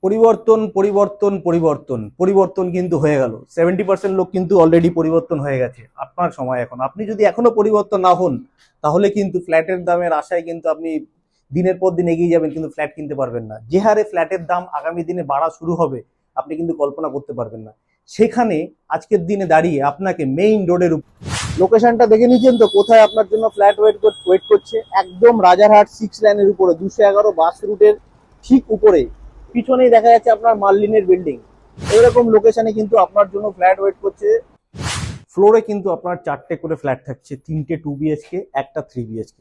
পরিবর্তন পরিবর্তন পরিবর্তন পরিবর্তন কিন্তু হয়ে গেল। 70% লোক কিন্তু অলরেডি পরিবর্তন হয়ে গেছে। আপনার সময় এখন, আপনি যদি এখনো পরিবর্তন না হন তাহলে কিন্তু ফ্ল্যাটের দামের আশায় কিন্তু আপনি দিনের পর দিন এগিয়ে যাবেন, কিন্তু ফ্ল্যাট কিনতে পারবেন না। যে হারে ফ্ল্যাটের দাম আগামী দিনে বাড়া শুরু হবে আপনি কিন্তু কল্পনা করতে পারবেন না। সেখানে আজকের দিনে দাঁড়িয়ে আপনাকে মেইন রোডের লোকেশনটা দেখে নিয়েছেন তো, কোথায় আপনার জন্য ফ্ল্যাট ওয়েট করছে। একদম রাজারহাট 6 লাইনের উপরে 211 বাস রুটের ঠিক উপরে, পিছনেই দেখা যাচ্ছে আপনার মার্লিনের বিল্ডিং। এরকম লোকেশনে কিন্তু আপনার জন্য ফ্ল্যাট ওয়েট করছে। ফ্লোরে কিন্তু আপনার 4টে করে ফ্ল্যাট থাকছে, 3টে 2 BHK, একটা 3 BHK।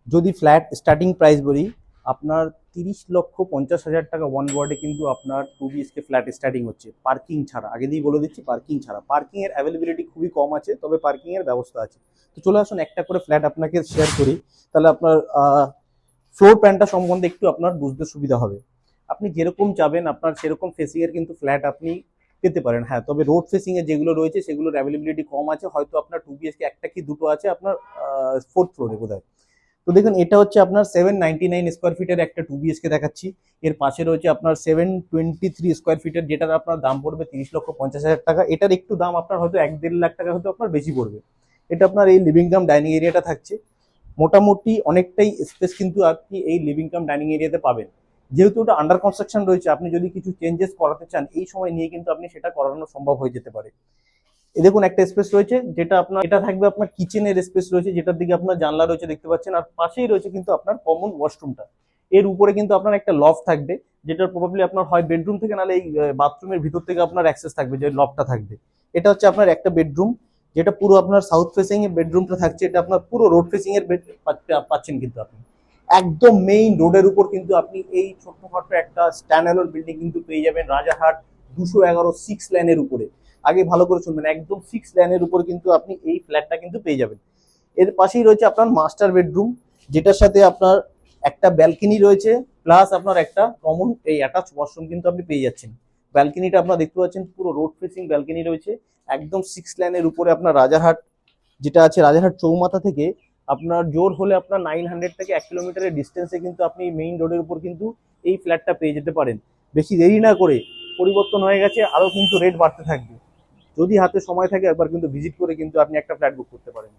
যদি ফ্ল্যাট স্টার্টিং প্রাইস বলি, আপনার 30,50,000 টাকা ওয়ান ওয়ার্ডে কিন্তু আপনার 2 BHK ফ্ল্যাট স্টার্টিং হচ্ছে, পার্কিং ছাড়া। আগে দিয়ে বলে দিচ্ছি, পার্কিং ছাড়া। পার্কিং এর অ্যাভেলেবিলিটি খুবই কম আছে, তবে পার্কিং এর ব্যবস্থা আছে। তো চলে আসুন একটা করে ফ্ল্যাট আপনাকে শেয়ার করি, তাহলে আপনার ফ্লোর প্ল্যানটা সম্বন্ধে একটু আপনার বুঝতে সুবিধা হবে। আপনি যেরকম চাবেন আপনার সেরকম ফেসিং এর কিন্তু ফ্ল্যাট আপনি পেতে পারেন। হ্যাঁ, তবে রোড ফেসিং এর যেগুলো রয়েছে সেগুলোর অ্যাভেলেবিলিটি কম আছে। হয়তো আপনার 2 BHK একটা কি দুটো আছে আপনার 4th ফ্লোরে বোধহয়। তো দেখুন, এটা হচ্ছে আপনার 799 স্কোয়ার ফিটের একটা 2 BHK দেখাচ্ছি। এর পাশে রয়েছে আপনার 723 স্কোয়ার ফিটের, যেটার আপনার দাম পড়বে 30,50,000 টাকা। এটার একটু দাম আপনার হয়তো 1-1.5 লাখ টাকা হয়তো আপনার বেশি পড়বে। এটা আপনার এই লিভিং কাম ডাইনিং এরিয়াটা থাকছে। মোটামুটি অনেকটাই স্পেস কিন্তু আপনি এই লিভিং কাম ডাইনিং এরিয়াতে পাবেন। যেহেতু ওটা আন্ডার কনস্ট্রাকশন রয়েছে, আপনি যদি কিছু চেঞ্জেস করাতে চান এই সময় নিয়ে কিন্তু আপনি সেটা করানো সম্ভব হয়ে যেতে পারে। দেখুন, একটা স্পেস রয়েছে যেটা আপনার, এটা থাকবে আপনার কিচেনের স্পেস রয়েছে, যেটার দিকে আপনার জানলা রয়েছে দেখতে পাচ্ছেন। আর পাশেই রয়েছে কিন্তু আপনার কমন ওয়াশরুমটা। এর উপরে কিন্তু আপনার একটা লফট থাকবে, যেটা প্রবাবলি আপনার হয় বেডরুম থেকে, নাহলে এই বাথরুমের ভিতর থেকে আপনার অ্যাক্সেস থাকবে, যে লফটটা থাকবে। এটা হচ্ছে আপনার একটা বেডরুম, যেটা পুরো আপনার সাউথ ফেসিং এর বেডরুমটা থাকছে। এটা আপনার পুরো রোড ফেসিং এর বেড পাচ্ছেন কিন্তু আপনি একদম মেইন রোডের উপর। কিন্তু আপনি এই ছোট্টখাটো একটা স্ট্যান্ড অ্যালোন বিল্ডিং কিন্তু পেয়ে যাবেন রাজারহাট 211 6 লাইনের উপরে। আগে ভালো করে শুনবেন, একদম 6 লাইনের উপর কিন্তু আপনি এই ফ্ল্যাটটা কিন্তু পেয়ে যাবেন। এর পাশেই রয়েছে আপনার মাস্টার বেডরুম, যেটার সাথে আপনার একটা ব্যালকনি রয়েছে, প্লাস আপনার একটা কমন এই অ্যাটাচ ওয়াশরুম কিন্তু আপনি পেয়ে যাচ্ছেন। ব্যালকনিটা আপনার দেখতে পাচ্ছেন, পুরো রোড ফেসিং ব্যালকনি রয়েছে। একদম 6 লাইনের উপরে আপনার রাজারহাট যেটা আছে, রাজারহাট চৌমাথা থেকে আপনার জোর হলে আপনার 900 থেকে 1 কিলোমিটারের ডিস্টেন্সে কিন্তু আপনি মেইন রোডের উপর কিন্তু এই ফ্ল্যাটটা পেয়ে যেতে পারেন। বেশি দেরি না করে, পরিবর্তন হয়ে গেছে, আরো কিন্তু রেট বাড়তে থাকবে। যদি হাতে সময় থাকে একবার কিন্তু ভিজিট করে কিন্তু আপনি একটা ফ্ল্যাট বুক করতে পারেন।